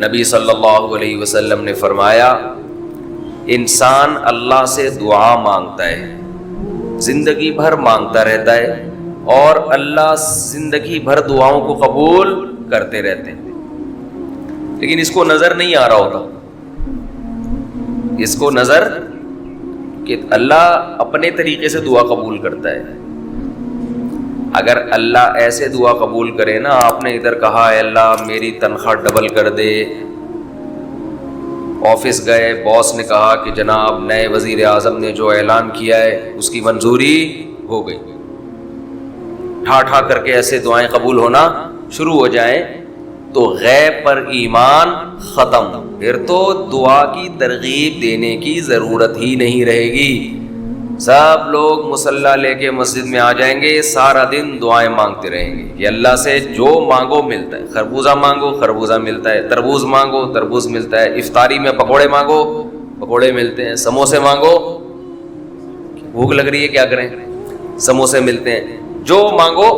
نبی صلی اللہ علیہ وسلم نے فرمایا انسان اللہ سے دعا مانگتا ہے، زندگی بھر مانگتا رہتا ہے، اور اللہ زندگی بھر دعاؤں کو قبول کرتے رہتے ہیں، لیکن اس کو نظر نہیں آ رہا ہوتا، اس کو نظر کہ اللہ اپنے طریقے سے دعا قبول کرتا ہے۔ اگر اللہ ایسے دعا قبول کرے نا، آپ نے ادھر کہا اے اللہ میری تنخواہ ڈبل کر دے، آفس گئے باس نے کہا کہ جناب نئے وزیر اعظم نے جو اعلان کیا ہے اس کی منظوری ہو گئی، ٹھا ٹھا کر کے ایسے دعائیں قبول ہونا شروع ہو جائیں تو غیب پر ایمان ختم، پھر تو دعا کی ترغیب دینے کی ضرورت ہی نہیں رہے گی۔ سب لوگ مصلی لے کے مسجد میں آ جائیں گے، سارا دن دعائیں مانگتے رہیں گے کہ اللہ سے جو مانگو ملتا ہے، خربوزہ مانگو خربوزہ ملتا ہے، تربوز مانگو تربوز ملتا ہے، افطاری میں پکوڑے مانگو پکوڑے ملتے ہیں، سموسے مانگو بھوک لگ رہی ہے کیا کریں سموسے ملتے ہیں، جو مانگو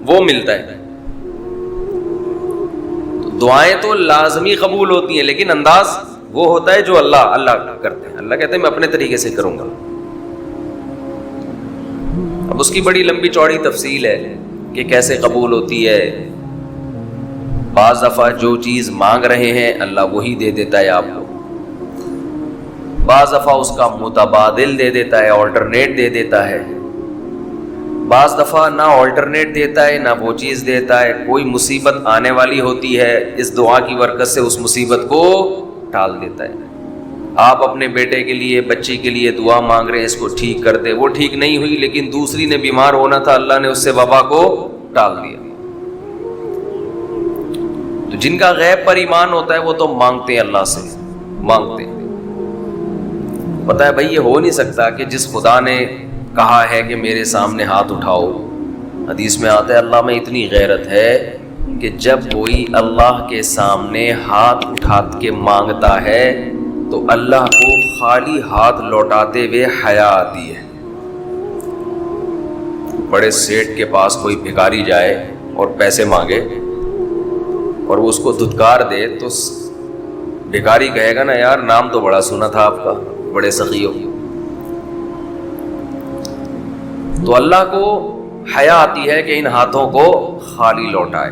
وہ ملتا ہے۔ دعائیں تو لازمی قبول ہوتی ہیں، لیکن انداز وہ ہوتا ہے جو اللہ کرتے ہیں۔ اللہ کہتے ہیں میں اپنے طریقے سے کروں گا۔ اب اس کی بڑی لمبی چوڑی تفصیل ہے کہ کیسے قبول ہوتی ہے۔ بعض دفعہ جو چیز مانگ رہے ہیں اللہ وہی دے دیتا ہے آپ کو، بعض دفعہ اس کا متبادل دے دیتا ہے، آلٹرنیٹ دے دیتا ہے، بعض دفعہ نہ آلٹرنیٹ دیتا ہے نہ وہ چیز دیتا ہے، کوئی مصیبت آنے والی ہوتی ہے، اس دعا کی برکت سے اس مصیبت کو ٹال دیتا ہے۔ آپ اپنے بیٹے کے لیے بچی کے لیے دعا مانگ رہے ہیں اس کو ٹھیک کر دے، وہ ٹھیک نہیں ہوئی لیکن دوسری نے بیمار ہونا تھا، اللہ نے اس سے وبا کو ٹال دیا۔ تو جن کا غیب پر ایمان ہوتا ہے وہ تو مانگتے ہیں، اللہ سے مانگتے ہیں۔ پتہ ہے بھائی یہ ہو نہیں سکتا کہ جس خدا نے کہا ہے کہ میرے سامنے ہاتھ اٹھاؤ، حدیث میں آتا ہے اللہ میں اتنی غیرت ہے کہ جب کوئی اللہ کے سامنے ہاتھ اٹھا کے مانگتا ہے تو اللہ کو خالی ہاتھ لوٹاتے ہوئے حیا آتی ہے۔ بڑے سیٹ کے پاس کوئی بھکاری جائے اور پیسے مانگے اور وہ اس کو دھتکار دے تو بھکاری کہے گا نا یار نام تو بڑا سنا تھا آپ کا، بڑے سخی ہو۔ تو اللہ کو حیا آتی ہے کہ ان ہاتھوں کو خالی لوٹائے،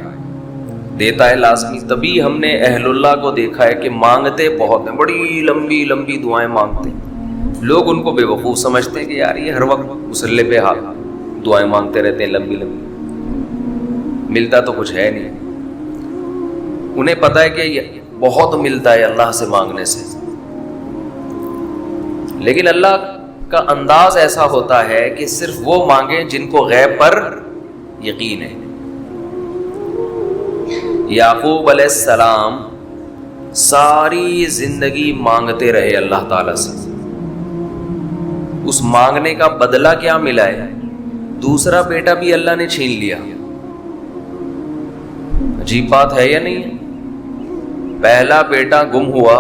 دیتا ہے لازمی۔ تبھی ہم نے اہل اللہ کو دیکھا ہے کہ مانگتے بہت ہیں، بڑی لمبی لمبی دعائیں مانگتے ہیں۔ لوگ ان کو بے وقوف سمجھتے ہیں کہ یار یہ ہر وقت مصلی پہ دعائیں مانگتے رہتے ہیں لمبی لمبی، ملتا تو کچھ ہے نہیں۔ انہیں پتہ ہے کہ یہ بہت ملتا ہے اللہ سے مانگنے سے، لیکن اللہ کا انداز ایسا ہوتا ہے کہ صرف وہ مانگیں جن کو غیب پر یقین ہے۔ یعقوب علیہ السلام ساری زندگی مانگتے رہے اللہ تعالیٰ سے، اس مانگنے کا بدلہ کیا ملا ہے؟ دوسرا بیٹا بھی اللہ نے چھین لیا۔ عجیب بات ہے یا نہیں؟ پہلا بیٹا گم ہوا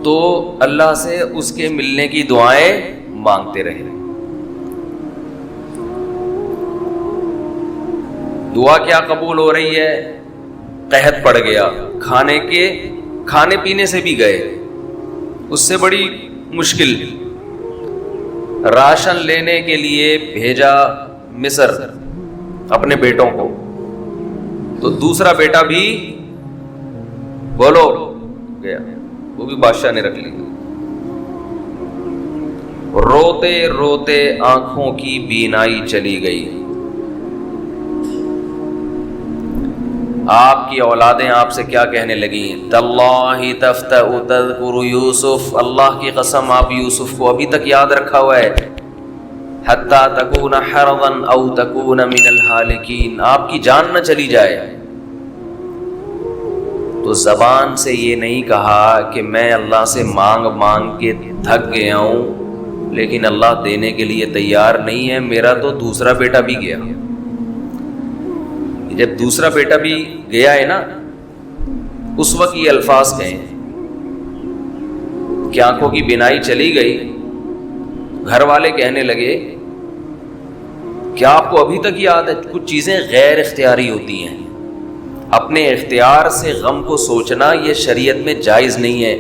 تو اللہ سے اس کے ملنے کی دعائیں مانگتے رہے۔ دعا کیا قبول ہو رہی ہے؟ قحط پڑ گیا، کھانے پینے سے بھی گئے، اس سے بڑی مشکل۔ راشن لینے کے لیے بھیجا مصر اپنے بیٹوں کو، تو دوسرا بیٹا بھی بولو گیا، وہ بھی بادشاہ نے رکھ لی۔ روتے روتے آنکھوں کی بینائی چلی گئی۔ آپ کی اولادیں آپ سے کیا کہنے لگیں؟ تاللہ تفتأ تذکر یوسف، اللہ کی قسم آپ یوسف کو ابھی تک یاد رکھا ہوا ہے۔ حتی تکون حرضا او تکون من الہالکین، آپ کی جان نہ چلی جائے۔ تو زبان سے یہ نہیں کہا کہ میں اللہ سے مانگ مانگ کے تھک گیا ہوں لیکن اللہ دینے کے لیے تیار نہیں ہے، میرا تو دوسرا بیٹا بھی گیا۔ جب دوسرا بیٹا بھی گیا ہے نا، اس وقت یہ الفاظ کہیں کہ آنکھوں کی بینائی چلی گئی۔ گھر والے کہنے لگے کیا آپ کو ابھی تک یاد ہے؟ کچھ چیزیں غیر اختیاری ہوتی ہیں، اپنے اختیار سے غم کو سوچنا یہ شریعت میں جائز نہیں ہے،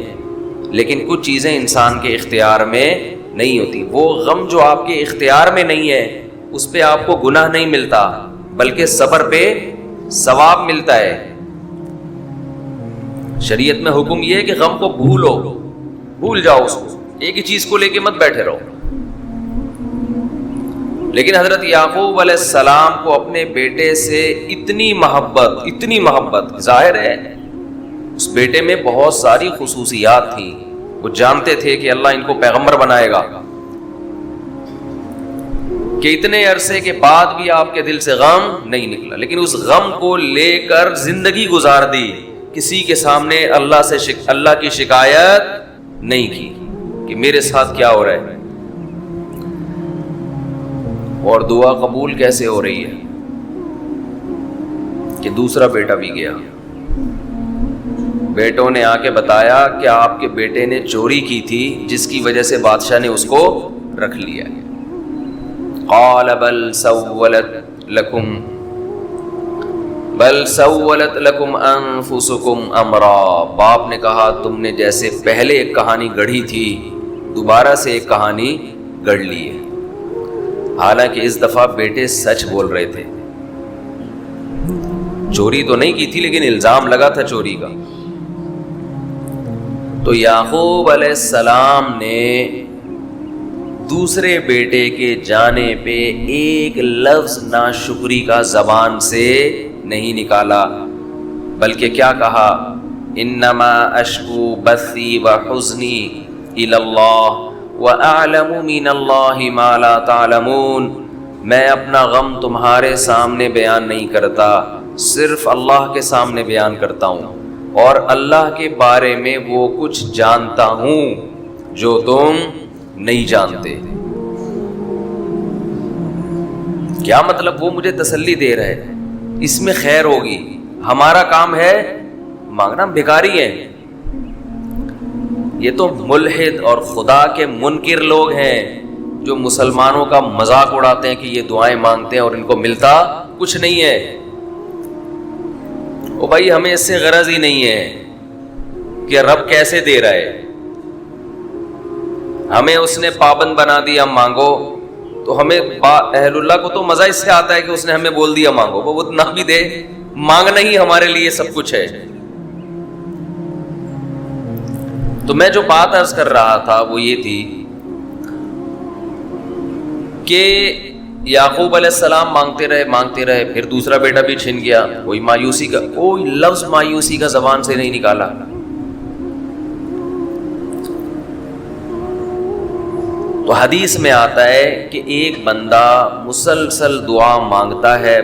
لیکن کچھ چیزیں انسان کے اختیار میں نہیں ہوتی. وہ غم جو آپ کے اختیار میں نہیں ہے اس پہ آپ کو گناہ نہیں ملتا، بلکہ صبر پہ ثواب ملتا ہے. شریعت میں حکم یہ ہے کہ غم کو بھول جاؤ، اس کو ایک ہی چیز کو لے کے مت بیٹھے رہو. لیکن حضرت یعقوب علیہ السلام کو اپنے بیٹے سے اتنی محبت ظاہر ہے اس بیٹے میں بہت ساری خصوصیات تھیں. وہ جانتے تھے کہ اللہ ان کو پیغمبر بنائے گا، کہ اتنے عرصے کے بعد بھی آپ کے دل سے غم نہیں نکلا، لیکن اس غم کو لے کر زندگی گزار دی. کسی کے سامنے اللہ کی شکایت نہیں کی کہ میرے ساتھ کیا ہو رہا ہے. اور دعا قبول کیسے ہو رہی ہے کہ دوسرا بیٹا بھی گیا. بیٹوں نے آ کے بتایا کہ آپ کے بیٹے نے چوری کی تھی جس کی وجہ سے بادشاہ نے اس کو رکھ لیا. قال بل سولت لکم انفسکم امرا. باپ نے کہا تم نے جیسے پہلے ایک کہانی گڑھی تھی دوبارہ سے ایک کہانی گڑھ لی ہے. حالانکہ اس دفعہ بیٹے سچ بول رہے تھے، چوری تو نہیں کی تھی لیکن الزام لگا تھا چوری کا. تو یعقوب علیہ السلام نے دوسرے بیٹے کے جانے پہ ایک لفظ ناشکری کا زبان سے نہیں نکالا، بلکہ کیا کہا؟ انما اشکو بثی وحزنی الی اللہ وَأَعْلَمُ مِنَ اللَّهِ مَا لَا تَعْلَمُونَ. میں اپنا غم تمہارے سامنے بیان نہیں کرتا، صرف اللہ کے سامنے بیان کرتا ہوں، اور اللہ کے بارے میں وہ کچھ جانتا ہوں جو تم نہیں جانتے. کیا مطلب؟ وہ مجھے تسلی دے رہے اس میں خیر ہوگی. ہمارا کام ہے مانگنا، بھکاری ہیں یہ تو ملحد اور خدا کے منکر لوگ ہیں جو مسلمانوں کا مذاق اڑاتے ہیں کہ یہ دعائیں مانگتے ہیں اور ان کو ملتا کچھ نہیں ہے. او بھائی ہمیں اس سے غرض ہی نہیں ہے کہ رب کیسے دے رہا ہے. ہمیں اس نے پابند بنا دیا مانگو، تو ہمیں اہل اللہ کو تو مزہ اس سے آتا ہے کہ اس نے ہمیں بول دیا مانگو، وہ نہ بھی دے، مانگنا ہی ہمارے لیے سب کچھ ہے. تو میں جو بات عرض کر رہا تھا وہ یہ تھی کہ یعقوب علیہ السلام مانگتے رہے، پھر دوسرا بیٹا بھی چھن گیا. کوئی لفظ مایوسی کا زبان سے نہیں نکالا. تو حدیث میں آتا ہے کہ ایک بندہ مسلسل دعا مانگتا ہے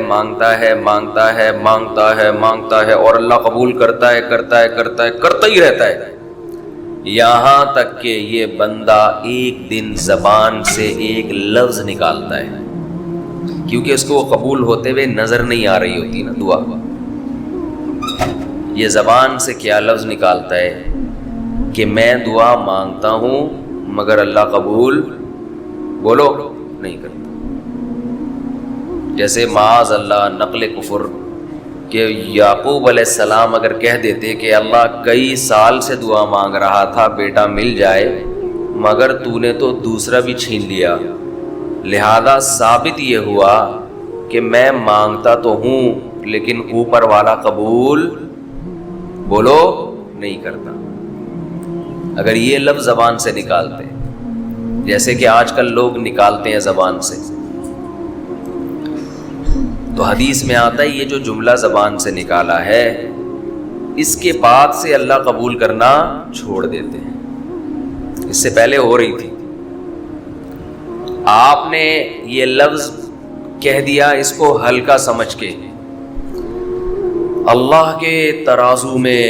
اور اللہ قبول کرتا ہی رہتا ہے، یہاں تک کہ یہ بندہ ایک دن زبان سے ایک لفظ نکالتا ہے، کیونکہ اس کو وہ قبول ہوتے ہوئے نظر نہیں آ رہی ہوتی نا دعا. یہ زبان سے کیا لفظ نکالتا ہے کہ میں دعا مانگتا ہوں مگر اللہ قبول بولو نہیں کرتا. جیسے معاذ اللہ نقل کفر کہ یعقوب علیہ السلام اگر کہہ دیتے کہ اللہ کئی سال سے دعا مانگ رہا تھا بیٹا مل جائے مگر تو نے تو دوسرا بھی چھین لیا، لہذا ثابت یہ ہوا کہ میں مانگتا تو ہوں لیکن اوپر والا قبول بولو نہیں کرتا. اگر یہ لفظ زبان سے نکالتے جیسے کہ آج کل لوگ نکالتے ہیں زبان سے، تو حدیث میں آتا ہے یہ جو جملہ زبان سے نکالا ہے اس کے بعد سے اللہ قبول کرنا چھوڑ دیتے ہیں. اس سے پہلے ہو رہی تھی، آپ نے یہ لفظ کہہ دیا اس کو ہلکا سمجھ کے. اللہ کے ترازو میں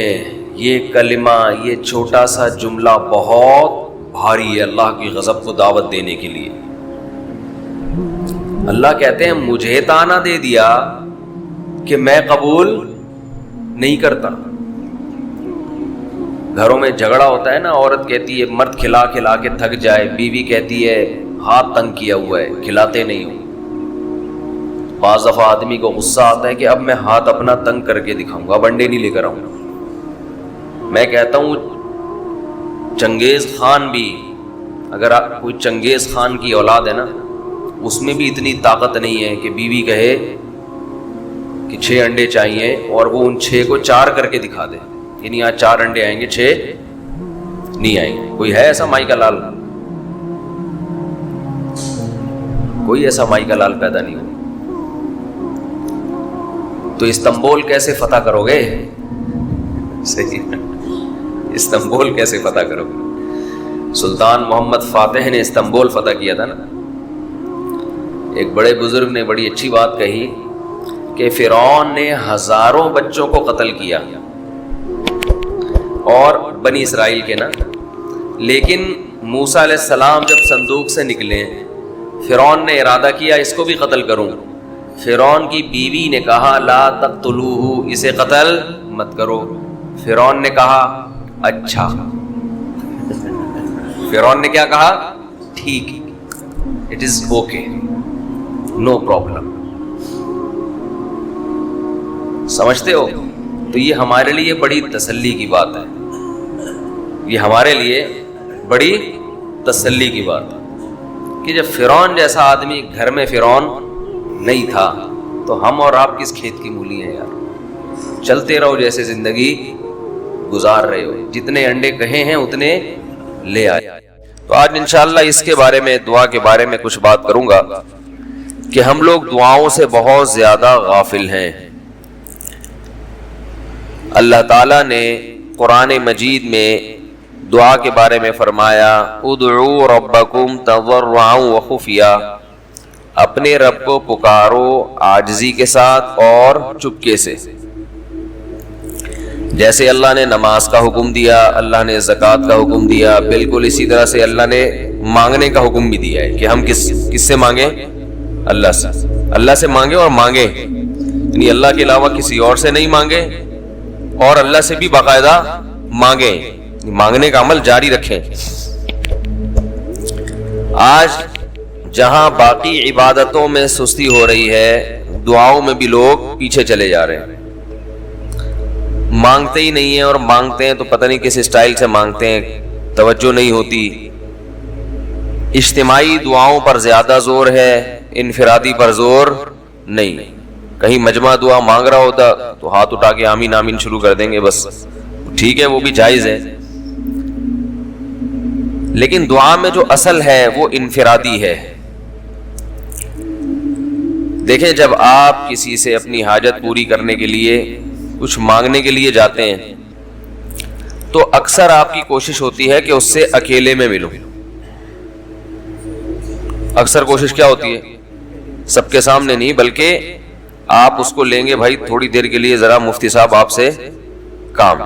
یہ کلمہ، یہ چھوٹا سا جملہ بہت بھاری ہے اللہ کی غضب کو دعوت دینے کے لیے. اللہ کہتے ہیں مجھے تانا دے دیا کہ میں قبول نہیں کرتا. گھروں میں جھگڑا ہوتا ہے نا، عورت کہتی ہے مرد کھلا کھلا کے تھک جائے، بیوی کہتی ہے ہاتھ تنگ کیا ہوا ہے کھلاتے نہیں ہو. بعض دفعہ آدمی کو غصہ آتا ہے کہ اب میں ہاتھ اپنا تنگ کر کے دکھاؤں گا، اب انڈے نہیں لے کر آؤں گا۔ میں کہتا ہوں چنگیز خان بھی، اگر کوئی چنگیز خان کی اولاد ہے نا، اس میں بھی اتنی طاقت نہیں ہے کہ بیوی کہے کہ 6 انڈے چاہیے اور وہ ان 6 کو 4 کر کے دکھا دے، یعنی آج 4 انڈے آئیں گے 6 نہیں آئیں گے۔ کوئی ہے ایسا مائی کا لال؟ کوئی ایسا مائی کا لال پیدا نہیں ہو۔ تو استنبول کیسے فتح کرو گے؟ صحیح، استنبول کیسے فتح کرو گے؟ سلطان محمد فاتح نے استنبول فتح کیا تھا نا۔ ایک بڑے بزرگ نے بڑی اچھی بات کہی کہ فرعون نے ہزاروں بچوں کو قتل کیا، اور بنی اسرائیل کے نا، لیکن موسیٰ علیہ السلام جب صندوق سے نکلے، فرعون نے ارادہ کیا اس کو بھی قتل کروں۔ فرعون کی بیوی نے کہا لا تقتلوہ، اسے قتل مت کرو۔ فرعون نے کہا اچھا، فرعون نے کیا کہا؟ ٹھیک، it is okay, no problem. سمجھتے ہو؟ تو یہ ہمارے لیے بڑی تسلی کی بات ہے، یہ ہمارے لیے بڑی تسلی کی بات ہے کہ جب فرعون جیسا آدمی گھر میں فرعون نہیں تھا تو ہم اور آپ کس کھیت کی مولی ہیں یار؟ چلتے رہو جیسے زندگی گزار رہے ہو، جتنے انڈے کہے ہیں اتنے لے آئے۔ تو آج انشاءاللہ اس کے بارے میں، دعا کے بارے میں کچھ بات کروں گا کہ ہم لوگ دعاؤں سے بہت زیادہ غافل ہیں۔ اللہ تعالیٰ نے قرآن مجید میں دعا کے بارے میں فرمایا ادعوا ربکم تضرعا وخفیا، اپنے رب کو پکارو عاجزی کے ساتھ اور چپکے سے۔ جیسے اللہ نے نماز کا حکم دیا، اللہ نے زکوٰۃ کا حکم دیا، بالکل اسی طرح سے اللہ نے مانگنے کا حکم بھی دیا ہے کہ ہم کس سے مانگیں؟ اللہ سے، اللہ سے مانگیں اور مانگیں، یعنی اللہ کے علاوہ کسی اور سے نہیں مانگیں، اور اللہ سے بھی باقاعدہ مانگیں، مانگنے کا عمل جاری رکھیں۔ آج جہاں باقی عبادتوں میں سستی ہو رہی ہے، دعاؤں میں بھی لوگ پیچھے چلے جا رہے ہیں، مانگتے ہی نہیں ہیں، اور مانگتے ہیں تو پتہ نہیں کس اسٹائل سے مانگتے ہیں، توجہ نہیں ہوتی۔ اجتماعی دعاؤں پر زیادہ زور ہے، انفرادی پر زور نہیں۔ کہیں مجمع دعا مانگ رہا ہوتا تو ہاتھ اٹھا کے آمین آمین شروع کر دیں گے، بس ٹھیک ہے، وہ بھی جائز ہے، لیکن دعا میں جو اصل ہے وہ انفرادی ہے۔ دیکھیں، جب آپ کسی سے اپنی حاجت پوری کرنے کے لیے، کچھ مانگنے کے لیے جاتے ہیں تو اکثر آپ کی کوشش ہوتی ہے کہ اس سے اکیلے میں ملو۔ اکثر کوشش کیا ہوتی ہے؟ سب کے سامنے نہیں، بلکہ آپ اس کو لیں گے بھائی تھوڑی دیر کے لیے ذرا مفتی صاحب آپ سے کام،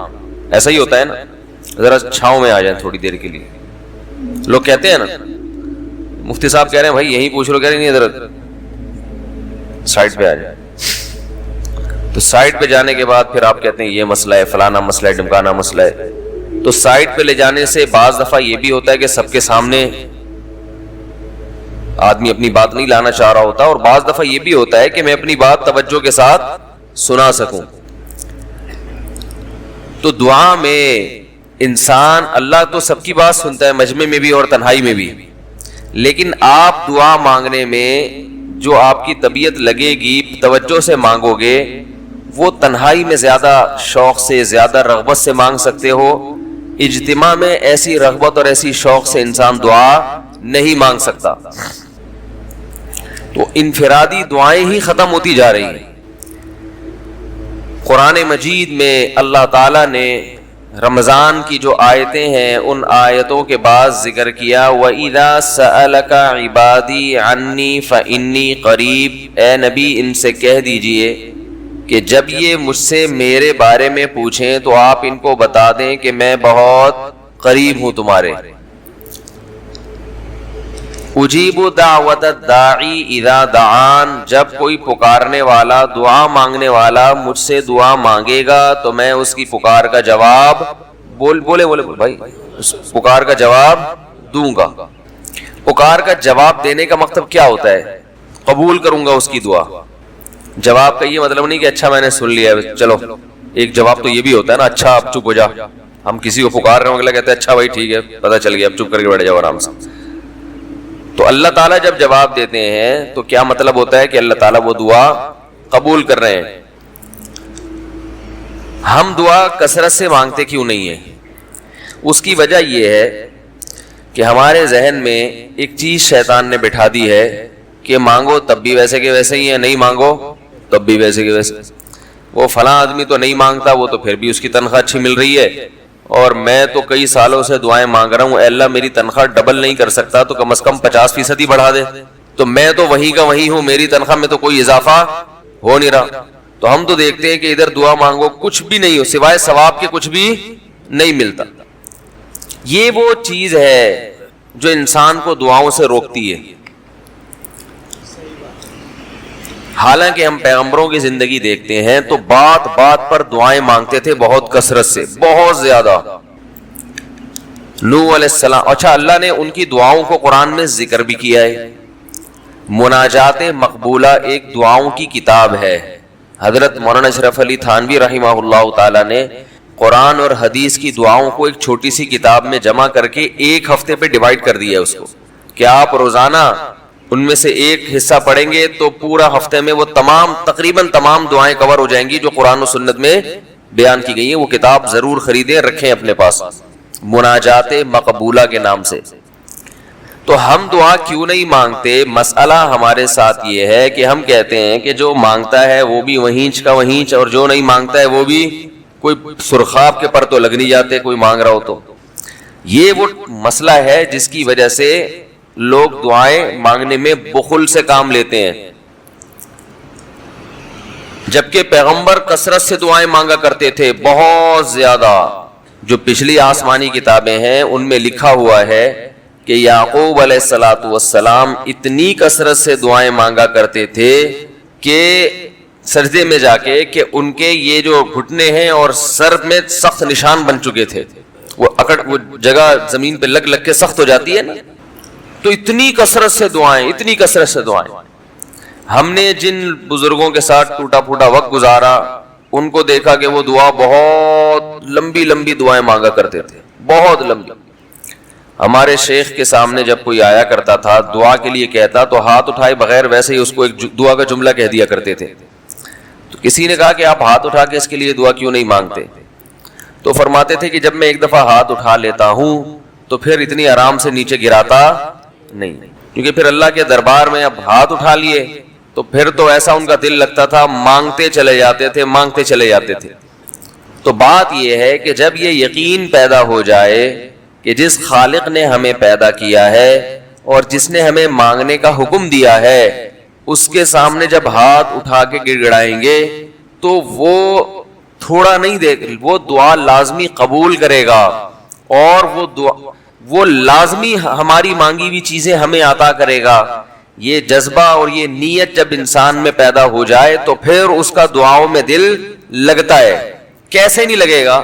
ایسا ہی ہوتا ہے نا، ذرا چھاؤں میں آ جائیں تھوڑی دیر کے لیے۔ لوگ کہتے ہیں نا مفتی صاحب کہہ رہے ہیں بھائی یہیں پوچھ لو، کہہ رہے نہیں ذرا سائڈ پہ آ جائیں۔ تو سائڈ پہ جانے کے بعد پھر آپ کہتے ہیں یہ مسئلہ ہے، فلانا مسئلہ ہے، ڈمکانا مسئلہ ہے۔ تو سائڈ پہ لے جانے سے بعض دفعہ یہ بھی ہوتا ہے کہ سب کے سامنے آدمی اپنی بات نہیں لانا چاہ رہا ہوتا، اور بعض دفعہ یہ بھی ہوتا ہے کہ میں اپنی بات توجہ کے ساتھ سنا سکوں۔ تو دعا میں انسان، اللہ تو سب کی بات سنتا ہے، مجمع میں بھی اور تنہائی میں بھی، لیکن آپ دعا مانگنے میں جو آپ کی طبیعت لگے گی، توجہ سے مانگو گے، وہ تنہائی میں زیادہ شوق سے، زیادہ رغبت سے مانگ سکتے ہو۔ اجتماع میں ایسی رغبت اور ایسی شوق سے انسان دعا نہیں مانگ سکتا۔ تو انفرادی دعائیں ہی ختم ہوتی جا رہی ہیں۔ قرآن مجید میں اللہ تعالیٰ نے رمضان کی جو آیتیں ہیں ان آیتوں کے بعد ذکر کیا وَإِذَا سَأَلَكَ عِبَادِي عَنِّي فَإِنِّي قَرِيب، اے نبی ان سے کہہ دیجئے کہ جب یہ مجھ سے میرے بارے میں پوچھیں تو آپ ان کو بتا دیں کہ میں بہت قریب ہوں تمہارے۔ اجیب دعوت الداعی اذا دعان، جب کوئی پکارنے والا، دعا مانگنے والا مجھ سے دعا مانگے گا تو میں اس کی پکار کا جواب بولے بھائی، اس پکار کا جواب دوں گا۔ پکار کا جواب دینے کا مطلب کیا ہوتا ہے؟ قبول کروں گا اس کی دعا۔ جواب کا یہ مطلب نہیں کہ اچھا میں نے سن لیا چلو، ایک جواب تو یہ بھی ہوتا ہے نا، اچھا اب چپ ہو جا. ہم کسی کو پکار رہے ہوں اگلا کہتے ہیں اچھا بھائی ٹھیک ہے پتہ چل گیا اب چپ کر کے بیٹھ جاؤ آرام سے. تو اللہ تعالیٰ جب جواب دیتے ہیں تو کیا مطلب ہوتا ہے کہ اللہ تعالیٰ وہ دعا قبول کر رہے ہیں. ہم دعا کثرت سے مانگتے کیوں نہیں ہیں؟ اس کی وجہ یہ ہے کہ ہمارے ذہن میں ایک چیز شیطان نے بٹھا دی ہے کہ مانگو تب بھی ویسے کے ویسے ہی ہے، نہیں مانگو تب بھی ویسے کے ویسے. وہ فلاں آدمی تو نہیں مانگتا، وہ تو پھر بھی اس کی تنخواہ اچھی مل رہی ہے، اور میں تو کئی سالوں سے دعائیں مانگ رہا ہوں، اے اللہ میری تنخواہ ڈبل نہیں کر سکتا تو کم از کم 50% ہی بڑھا دے. تو میں تو وہی کا وہی ہوں، میری تنخواہ میں تو کوئی اضافہ ہو نہیں رہا. تو ہم تو دیکھتے ہیں کہ ادھر دعا مانگو کچھ بھی نہیں ہو، سوائے ثواب کے کچھ بھی نہیں ملتا. یہ وہ چیز ہے جو انسان کو دعاؤں سے روکتی ہے. حالانکہ ہم پیغمبروں کی زندگی دیکھتے ہیں تو بات بات پر دعائیں مانگتے تھے، بہت کثرت سے، بہت زیادہ. نوح علیہ السلام، اچھا اللہ نے ان کی دعاؤں کو قرآن میں ذکر بھی کیا ہے. مناجات مقبولہ ایک دعاؤں کی کتاب ہے. حضرت مولانا اشرف علی تھانوی رحمہ اللہ تعالی نے قرآن اور حدیث کی دعاؤں کو ایک چھوٹی سی کتاب میں جمع کر کے ایک ہفتے پہ ڈیوائیڈ کر دیا ہے اس کو، کہ آپ روزانہ ان میں سے ایک حصہ پڑھیں گے تو پورا ہفتے میں وہ تقریباً تمام دعائیں کور ہو جائیں گی جو قرآن و سنت میں بیان کی گئی ہیں. وہ کتاب ضرور خریدیں، رکھیں اپنے پاس، مناجات مقبولہ کے نام سے. تو ہم دعا کیوں نہیں مانگتے؟ مسئلہ ہمارے ساتھ یہ ہے کہ ہم کہتے ہیں کہ جو مانگتا ہے وہ بھی وہینچ کا وہینچ، اور جو نہیں مانگتا ہے وہ بھی کوئی سرخاب کے پر تو لگ نہیں جاتے کوئی مانگ رہا ہو تو. یہ وہ مسئلہ ہے جس کی وجہ سے لوگ دعائیں مانگنے میں بخل سے کام لیتے ہیں، جبکہ پیغمبر کثرت سے دعائیں مانگا کرتے تھے، بہت زیادہ. جو پچھلی آسمانی کتابیں ہیں ان میں لکھا ہوا ہے کہ یعقوب علیہ الصلوۃ والسلام اتنی کثرت سے دعائیں مانگا کرتے تھے کہ سجدے میں جا کے کہ ان کے یہ جو گھٹنے ہیں اور سر میں سخت نشان بن چکے تھے، وہ جگہ زمین پہ لگ لگ کے سخت ہو جاتی ہے نا. تو اتنی کثرت سے دعائیں، اتنی کثرت سے دعائیں. ہم نے جن بزرگوں کے ساتھ ٹوٹا پھوٹا وقت گزارا ان کو دیکھا کہ وہ دعا بہت لمبی لمبی دعائیں مانگا کرتے تھے، بہت لمبی. ہمارے شیخ کے سامنے جب کوئی آیا کرتا تھا دعا کے لیے کہتا تو ہاتھ اٹھائے بغیر ویسے ہی اس کو ایک دعا کا جملہ کہہ دیا کرتے تھے. تو کسی نے کہا کہ آپ ہاتھ اٹھا کے اس کے لیے دعا کیوں نہیں مانگتے؟ تو فرماتے تھے کہ جب میں ایک دفعہ ہاتھ اٹھا لیتا ہوں تو پھر اتنی آرام سے نیچے گراتا نہیں، کیونکہ پھر اللہ کے دربار میں اب ہاتھ اٹھا لیے تو پھر تو ایسا ان کا دل لگتا تھا، مانگتے چلے جاتے تھے، مانگتے چلے جاتے تھے. تو بات یہ ہے کہ جب یہ یقین پیدا ہو جائے کہ جس خالق نے ہمیں پیدا کیا ہے اور جس نے ہمیں مانگنے کا حکم دیا ہے اس کے سامنے جب ہاتھ اٹھا کے گڑ گڑائیں گے تو وہ تھوڑا نہیں دے، وہ دعا لازمی قبول کرے گا، اور وہ لازمی ہماری مانگی ہوئی چیزیں ہمیں عطا کرے گا. یہ جذبہ اور یہ نیت جب انسان میں پیدا ہو جائے تو پھر اس کا دعاؤں میں دل لگتا ہے. کیسے نہیں لگے گا؟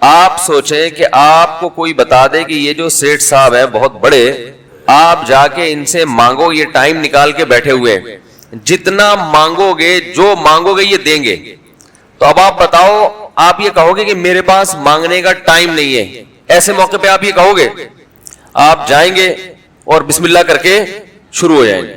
آپ سوچیں کہ آپ کو کوئی بتا دے کہ یہ جو سیٹھ صاحب ہیں بہت بڑے، آپ جا کے ان سے مانگو، یہ ٹائم نکال کے بیٹھے ہوئے، جتنا مانگو گے، جو مانگو گے یہ دیں گے. تو اب آپ بتاؤ، آپ یہ کہو گے کہ میرے پاس مانگنے کا ٹائم نہیں ہے؟ ایسے موقع پہ آپ یہ کہو گے؟ آپ جائیں گے اور بسم اللہ کر کے شروع ہو جائیں گے.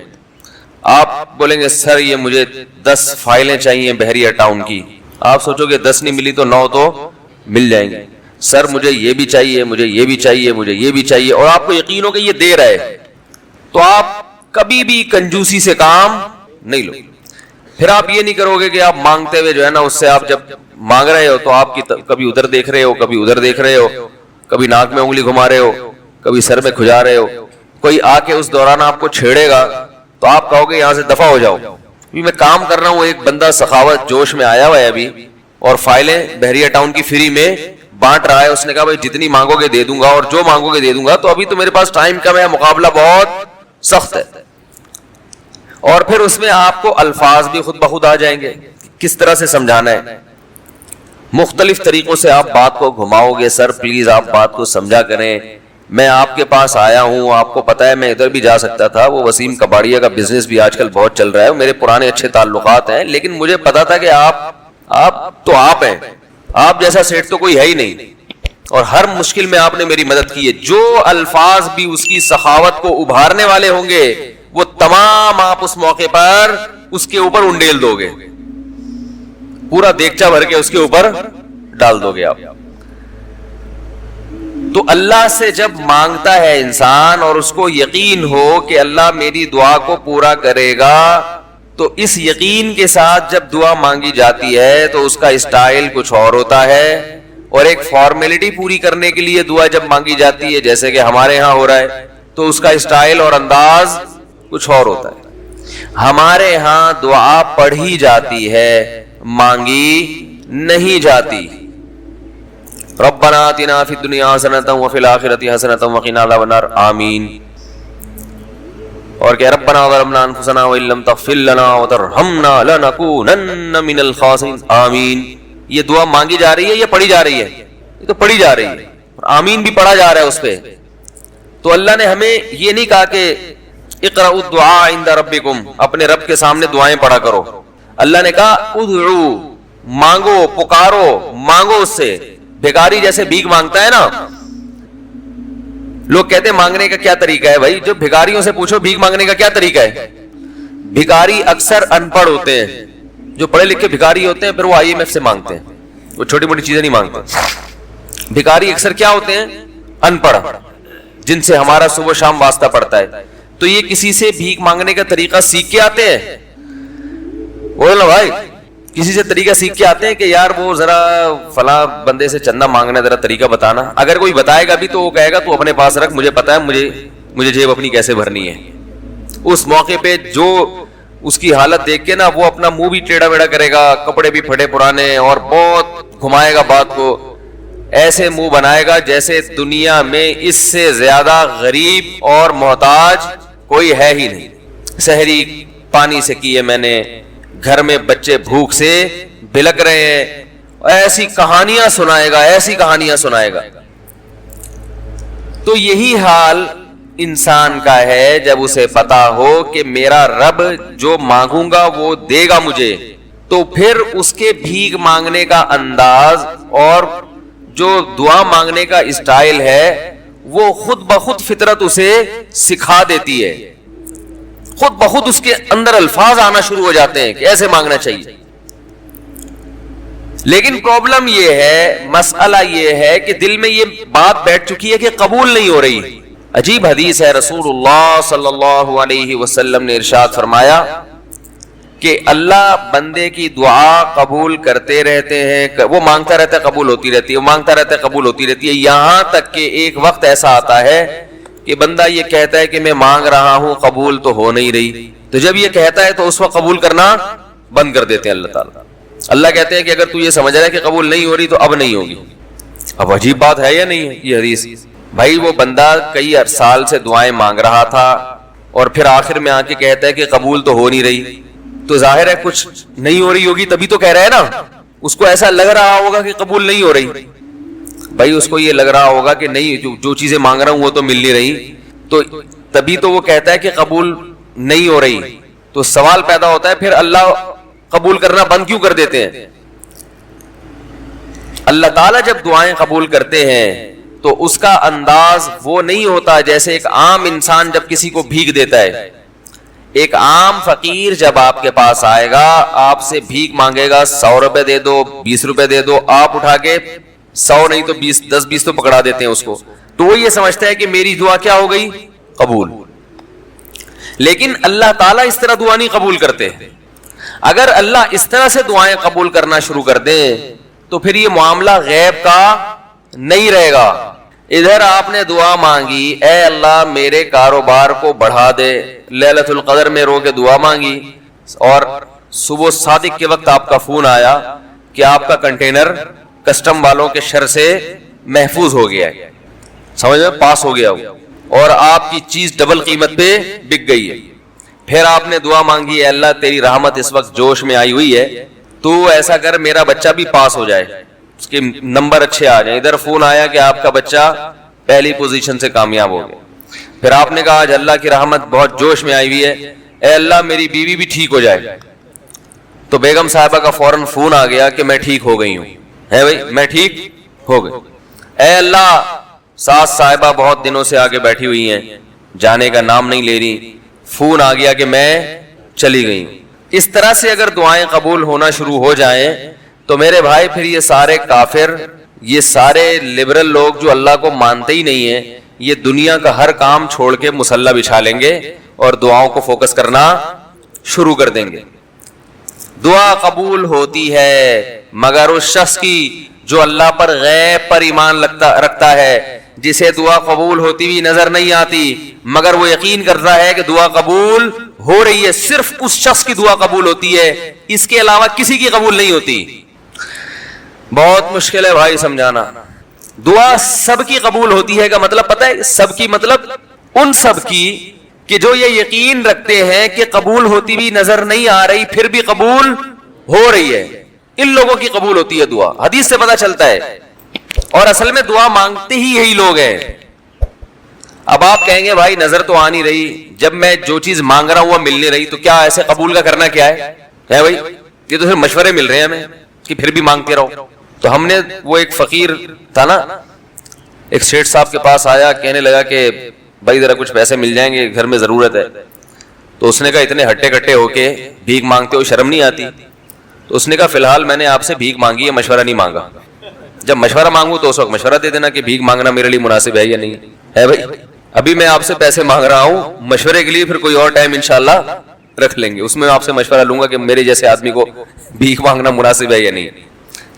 آپ بولیں گے سر یہ مجھے 10 فائلیں چاہیے بحریہ ٹاؤن کی. آپ سوچو گے 10 نہیں ملی تو 9 تو مل جائیں گے. سر مجھے یہ بھی چاہیے، مجھے یہ بھی چاہیے، مجھے یہ بھی چاہیے، اور آپ کو یقین ہو کہ یہ دے رہا ہے، تو آپ کبھی بھی کنجوسی سے کام نہیں لو. پھر آپ یہ نہیں کرو گے کہ آپ مانگتے ہوئے جو ہے نا اس سے، آپ جب مانگ رہے ہو تو آپ کی کبھی ادھر دیکھ رہے ہو، کبھی ادھر دیکھ رہے ہو، کبھی ناک میں انگلی گھما رہے ہو، کبھی سر میں کھجا رہے ہو. کوئی آ کے اس دوران آپ کو چھیڑے گا تو آپ کہو گے یہاں سے دفع ہو جاؤ. میں کام کر رہا ہوں، ایک بندہ سخاوت جوش میں آیا ہوا ہے ابھی اور فائلیں بحریہ ٹاؤن کی فری میں بانٹ رہا ہے. اس نے کہا بھائی جتنی مانگو گے دے دوں گا، اور جو مانگو گے دے دوں گا. تو ابھی تو میرے پاس ٹائم کم ہے، مقابلہ بہت سخت ہے. اور پھر اس میں آپ کو الفاظ بھی خود بخود آ جائیں گے، کس طرح سے سمجھانا ہے. مختلف طریقوں سے آپ بات کو گھماؤ گے. سر پلیز آپ بات کو سمجھا کریں میں آپ کے پاس آیا ہوں, آپ کو پتا ہے میں ادھر بھی جا سکتا تھا, وہ وسیم کباڑیا کا بزنس بھی آج کل بہت چل رہا ہے, میرے پرانے اچھے تعلقات ہیں, لیکن مجھے پتا تھا کہ آپ تو آپ ہیں, آپ جیسا سیٹ تو کوئی ہے ہی نہیں, اور ہر مشکل میں آپ نے میری مدد کی ہے. جو الفاظ بھی اس کی سخاوت کو ابھارنے والے ہوں گے وہ تمام آپ اس موقع پر اس کے اوپر انڈیل دو گے, پورا دیگچا بھر کے اس کے اوپر ڈال دو گے آپ. تو اللہ سے جب مانگتا ہے انسان اور اس کو یقین ہو کہ اللہ میری دعا کو پورا کرے گا, تو اس یقین کے ساتھ جب دعا مانگی جاتی ہے تو اس کا اسٹائل کچھ اور ہوتا ہے, اور ایک فارمیلٹی پوری کرنے کے لیے دعا جب مانگی جاتی ہے جیسے کہ ہمارے ہاں ہو رہا ہے تو اس کا اسٹائل اور انداز کچھ اور ہوتا ہے. ہمارے ہاں دعا پڑھی جاتی ہے, مانگی نہیں جاتی. ربنا آتنا فی الدنیا حسنۃ وفی الآخرۃ حسنۃ وقنا عذاب النار, آمین. اور کہ ربنا ظلمنا انفسنا وان لم تغفر لنا وترحمنا لنکونن من الخاسرین, آمین. یہ دعا مانگی جا رہی ہے یا پڑھی جا رہی ہے؟ یہ تو پڑھی جا رہی ہے, آمین بھی پڑھا جا رہا ہے اس پہ. تو اللہ نے ہمیں یہ نہیں کہا کہ اقرأوا الدعاء عند ربکم, اپنے رب کے سامنے دعائیں پڑھا کرو. اللہ نے کہا ادعو, مانگو, پکارو, مانگو اس سے. بھیکاری جیسے بھیک مانگتا ہے نا, لوگ کہتے ہیں مانگنے کا کیا طریقہ ہے بھائی, جو بھیکاریوں سے پوچھو بھیک مانگنے کا کیا طریقہ ہے. بھیکاری اکثر ان پڑھ ہوتے ہیں, جو پڑھے لکھے بھیکاری ہوتے ہیں پھر وہ IMF سے مانگتے ہیں, وہ چھوٹی موٹی چیزیں نہیں مانگتے. بھیکاری اکثر کیا ہوتے ہیں؟ ان پڑھ, جن سے ہمارا صبح شام واسطہ پڑتا ہے. تو یہ کسی سے بھیک مانگنے کا طریقہ سیکھ کے آتے ہیں؟ بولو نا بھائی, کسی سے طریقہ سیکھ کے آتے ہیں کہ یار وہ ذرا فلاں بندے سے چندہ مانگنا, ذرا طریقہ بتانا. اگر کوئی بتائے گا بھی تو وہ کہے گا تو اپنے پاس رکھ, مجھے پتا ہے مجھے جیب اپنی کیسے بھرنی ہے. اس موقع پہ جو اس کی حالت دیکھ کے نا وہ اپنا منہ بھی ٹیڑھا میڑھا کرے گا, کپڑے بھی پھٹے پرانے, اور بہت گھمائے گا بات کو, ایسے منہ بنائے گا جیسے دنیا میں اس سے زیادہ غریب اور محتاج کوئی ہے ہی نہیں. سحری پانی سے کی ہے میں نے, گھر میں بچے بھوک سے بلک رہے ہیں, ایسی کہانیاں سنائے گا, ایسی کہانیاں سنائے گا. تو یہی حال انسان کا ہے جب اسے پتا ہو کہ میرا رب جو مانگوں گا وہ دے گا مجھے, تو پھر اس کے بھیک مانگنے کا انداز اور جو دعا مانگنے کا اسٹائل ہے وہ خود بخود فطرت اسے سکھا دیتی ہے, خود بخود اس کے اندر الفاظ آنا شروع ہو جاتے ہیں کہ ایسے مانگنا چاہیے. لیکن پرابلم یہ ہے, مسئلہ یہ ہے کہ دل میں یہ بات بیٹھ چکی ہے کہ قبول نہیں ہو رہی. عجیب حدیث ہے, رسول اللہ صلی اللہ علیہ وسلم نے ارشاد فرمایا کہ اللہ بندے کی دعا قبول کرتے رہتے ہیں, وہ مانگتا رہتا ہے قبول ہوتی رہتی ہے, وہ مانگتا رہتا ہے قبول ہوتی رہتی ہے, یہاں تک کہ ایک وقت ایسا آتا ہے کہ بندہ یہ کہتا ہے کہ میں مانگ رہا ہوں قبول تو ہو نہیں رہی. تو جب یہ کہتا ہے تو اس وقت قبول کرنا بند کر دیتے ہیں اللہ تعالیٰ. اللہ کہتے ہیں کہ اگر تو یہ سمجھ رہا ہے کہ قبول نہیں ہو رہی تو اب نہیں ہوگی. اب عجیب بات ہے یا نہیں ہے یہ حدیث؟ بھائی وہ بندہ کئی سال سے دعائیں مانگ رہا تھا اور پھر آخر میں آ کے کہتا ہے کہ قبول تو ہو نہیں رہی, تو ظاہر ہے کچھ نہیں ہو رہی ہوگی, تبھی تو کہہ رہا ہے نا. اس کو ایسا لگ رہا ہوگا کہ قبول نہیں ہو رہی. بھائی اس کو یہ لگ رہا ہوگا کہ نہیں, جو چیزیں مانگ رہا ہوں وہ تو مل نہیں رہی, تو تبھی تو وہ کہتا ہے کہ قبول نہیں ہو رہی. تو سوال پیدا ہوتا ہے پھر اللہ قبول کرنا بند کیوں کر دیتے ہیں؟ اللہ تعالیٰ جب دعائیں قبول کرتے ہیں تو اس کا انداز وہ نہیں ہوتا جیسے ایک عام انسان جب کسی کو بھیک دیتا ہے. ایک عام فقیر جب آپ کے پاس آئے گا, آپ سے بھیک مانگے گا, 100 روپے دے دو, 20 روپے دے دو, آپ اٹھا کے 100 نہیں تو 10-20 تو پکڑا دیتے ہیں اس کو, تو وہ یہ سمجھتا ہے کہ میری دعا کیا ہو گئی؟ قبول. لیکن اللہ تعالیٰ اس طرح دعا نہیں قبول کرتے. اگر اللہ اس طرح سے دعائیں قبول کرنا شروع کر دیں تو پھر یہ معاملہ غیب کا نہیں رہے گا. ادھر آپ نے دعا مانگی, اے اللہ میرے کاروبار کو بڑھا دے, لیلۃ القدر میں رو کے دعا مانگی, اور صبح صادق کے وقت آپ کا فون آیا کہ آپ کا کنٹینر کسٹم والوں کے شر سے محفوظ ہو گیا ہے, سمجھ میں پاس ہو گیا ہو, اور آپ کی چیز ڈبل قیمت پہ بک گئی ہے. پھر آپ نے دعا مانگی, اے اللہ تیری رحمت اس وقت جوش میں آئی ہوئی ہے, تو ایسا کر میرا بچہ بھی پاس ہو جائے, اس کے نمبر اچھے آ جائیں. ادھر فون آیا کہ آپ کا بچہ پہلی پوزیشن سے کامیاب ہو گئے. پھر آپ نے کہا آج اللہ کی رحمت بہت جوش میں آئی ہوئی ہے, اے اللہ میری بیوی بھی ٹھیک ہو جائے. تو بیگم صاحبہ کا فوراً فون آ گیا کہ میں ٹھیک ہو گئی ہوں, ہے بھائی میں ٹھیک ہو گئی. اے اللہ ساس صاحبہ بہت دنوں سے آگے بیٹھی ہوئی ہیں, جانے کا نام نہیں لے رہی, فون آ گیا کہ میں چلی گئی. اس طرح سے اگر دعائیں قبول ہونا شروع ہو جائیں تو میرے بھائی پھر یہ سارے کافر, یہ سارے لبرل لوگ جو اللہ کو مانتے ہی نہیں ہیں, یہ دنیا کا ہر کام چھوڑ کے مصلی بچھا لیں گے اور دعاؤں کو فوکس کرنا شروع کر دیں گے. دعا قبول ہوتی ہے مگر اس شخص کی جو اللہ پر غیب پر ایمان رکھتا ہے, جسے دعا قبول ہوتی بھی نظر نہیں آتی مگر وہ یقین کرتا ہے کہ دعا قبول ہو رہی ہے. صرف اس شخص کی دعا قبول ہوتی ہے, اس کے علاوہ کسی کی قبول نہیں ہوتی. بہت مشکل ہے بھائی سمجھانا. دعا سب کی قبول ہوتی ہے کا مطلب پتہ ہے, سب کی مطلب ان سب کی کہ جو یہ یقین رکھتے ہیں کہ قبول ہوتی بھی نظر نہیں آ رہی پھر بھی قبول ہو رہی ہے, ان لوگوں کی قبول ہوتی ہے دعا. حدیث سے پتہ چلتا ہے. اور اصل میں دعا مانگتے ہی یہی لوگ ہیں. اب آپ کہیں گے بھائی نظر تو آ نہیں رہی, جب میں جو چیز مانگ رہا ہوں وہ مل نہیں رہی, تو کیا ایسے قبول کا کرنا کیا ہے بھائی؟ یہ تو صرف مشورے مل رہے ہیں ہمیں کہ پھر بھی مانگتے رہو. تو ہم نے وہ ایک فقیر تھا نا, ایک سیٹھ صاحب کے پاس آیا, کہنے لگا کہ بھائی ذرا کچھ پیسے مل جائیں گے, گھر میں ضرورت ہے. تو اس نے کہا اتنے ہٹے کٹے ہو کے بھیک مانگتے ہو شرم نہیں آتی؟ تو اس نے کہا فی الحال میں نے آپ سے بھیک مانگی ہے, مشورہ نہیں مانگا. جب مشورہ مانگوں تو اس وقت مشورہ دے دینا کہ بھیک مانگنا میرے لیے مناسب ہے یا نہیں ہے بھائی. ابھی میں آپ سے پیسے مانگ رہا ہوں, مشورے کے لیے پھر کوئی اور ٹائم انشاءاللہ رکھ لیں گے, اس میں آپ سے مشورہ لوں گا کہ میرے جیسے آدمی کو بھیک مانگنا مناسب ہے یا نہیں.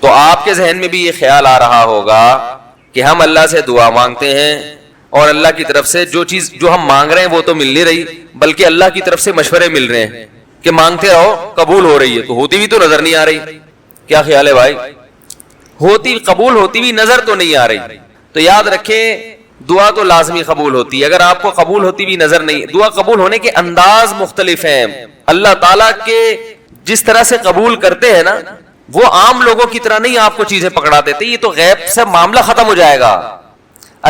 تو آپ کے ذہن میں بھی یہ خیال آ رہا ہوگا کہ ہم اللہ سے دعا مانگتے ہیں اور اللہ کی طرف سے جو چیز جو ہم مانگ رہے ہیں وہ تو مل نہیں رہی, بلکہ اللہ کی طرف سے مشورے مل رہے ہیں کہ مانگتے رہو قبول ہو رہی ہے, تو ہوتی بھی تو نظر نہیں آ رہی. کیا خیال ہے بھائی؟ ہوتی قبول ہوتی بھی نظر تو نہیں آ رہی. تو یاد رکھیں دعا تو لازمی قبول ہوتی ہے. اگر آپ کو قبول ہوتی بھی نظر نہیں, دعا قبول ہونے کے انداز مختلف ہیں. اللہ تعالیٰ کے جس طرح سے قبول کرتے ہیں نا, وہ عام لوگوں کی طرح نہیں آپ کو چیزیں پکڑا دیتے, یہ تو غیب سے معاملہ ختم ہو جائے گا.